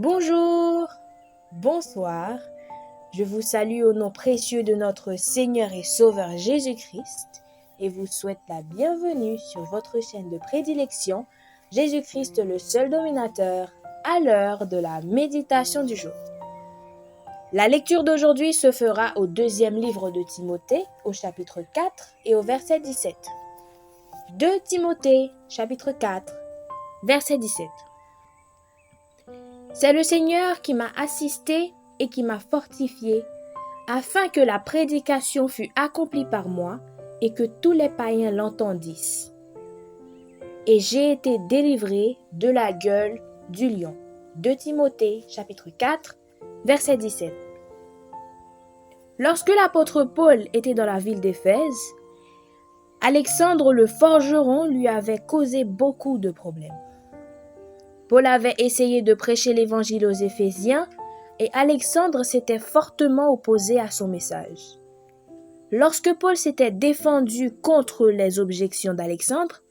Bonjour, bonsoir, je vous salue au nom précieux de notre Seigneur et Sauveur Jésus-Christ et vous souhaite la bienvenue sur votre chaîne de prédilection, Jésus-Christ le seul dominateur, à l'heure de la méditation du jour. La lecture d'aujourd'hui se fera au deuxième livre de Timothée, au chapitre 4 et au verset 17. 2 Timothée, chapitre 4, verset 17. C'est le Seigneur qui m'a assisté et qui m'a fortifié, afin que la prédication fût accomplie par moi et que tous les païens l'entendissent. Et j'ai été délivré de la gueule du lion. 2 Timothée, chapitre 4, verset 17. Lorsque l'apôtre Paul était dans la ville d'Éphèse, Alexandre le forgeron lui avait causé beaucoup de problèmes. Paul avait essayé de prêcher l'évangile aux Éphésiens et Alexandre s'était fortement opposé à son message. Lorsque Paul s'était défendu contre les objections d'Alexandre,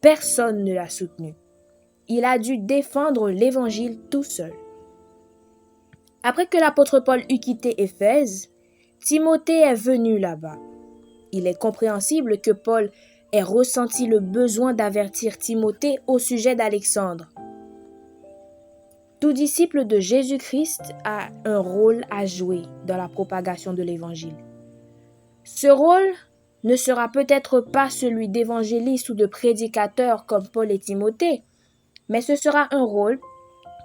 personne ne l'a soutenu. Il a dû défendre l'évangile tout seul. Après que l'apôtre Paul eut quitté Éphèse, Timothée est venu là-bas. Il est compréhensible que Paul ait ressenti le besoin d'avertir Timothée au sujet d'Alexandre. Tout disciple de Jésus-Christ a un rôle à jouer dans la propagation de l'Évangile. Ce rôle ne sera peut-être pas celui d'évangéliste ou de prédicateur comme Paul et Timothée, mais ce sera un rôle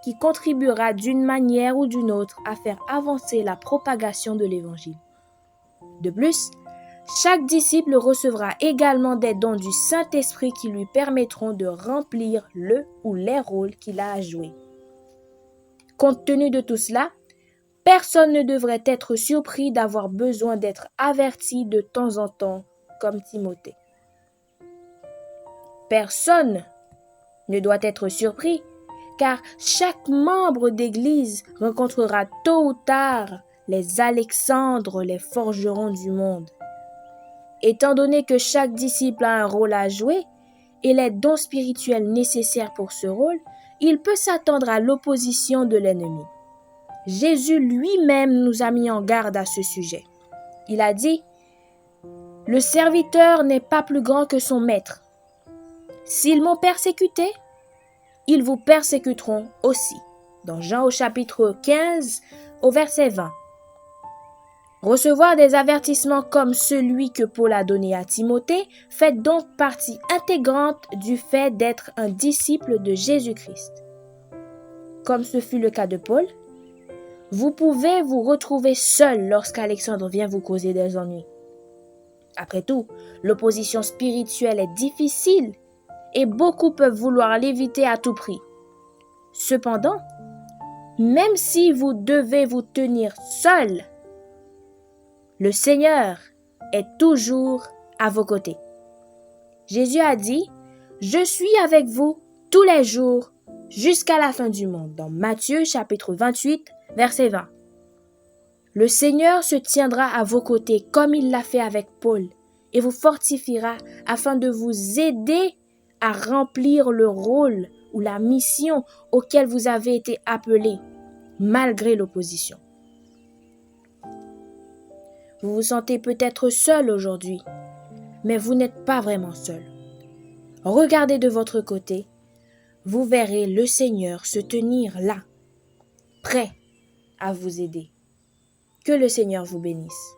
qui contribuera d'une manière ou d'une autre à faire avancer la propagation de l'Évangile. De plus, chaque disciple recevra également des dons du Saint-Esprit qui lui permettront de remplir le ou les rôles qu'il a à jouer. Compte tenu de tout cela, personne ne devrait être surpris d'avoir besoin d'être averti de temps en temps, comme Timothée. Personne ne doit être surpris, car chaque membre d'Église rencontrera tôt ou tard les Alexandres, les forgerons du monde. Étant donné que chaque disciple a un rôle à jouer et les dons spirituels nécessaires pour ce rôle, il peut s'attendre à l'opposition de l'ennemi. Jésus lui-même nous a mis en garde à ce sujet. Il a dit « Le serviteur n'est pas plus grand que son maître. S'ils m'ont persécuté, ils vous persécuteront aussi. » Dans Jean au chapitre 15, au verset 20. Recevoir des avertissements comme celui que Paul a donné à Timothée fait donc partie intégrante du fait d'être un disciple de Jésus-Christ. Comme ce fut le cas de Paul, vous pouvez vous retrouver seul lorsqu'Alexandre vient vous causer des ennuis. Après tout, l'opposition spirituelle est difficile et beaucoup peuvent vouloir l'éviter à tout prix. Cependant, même si vous devez vous tenir seul, le Seigneur est toujours à vos côtés. Jésus a dit « Je suis avec vous tous les jours jusqu'à la fin du monde » dans Matthieu chapitre 28, verset 20. Le Seigneur se tiendra à vos côtés comme il l'a fait avec Paul et vous fortifiera afin de vous aider à remplir le rôle ou la mission auquel vous avez été appelés malgré l'opposition. Vous vous sentez peut-être seul aujourd'hui, mais vous n'êtes pas vraiment seul. Regardez de votre côté, vous verrez le Seigneur se tenir là, prêt à vous aider. Que le Seigneur vous bénisse.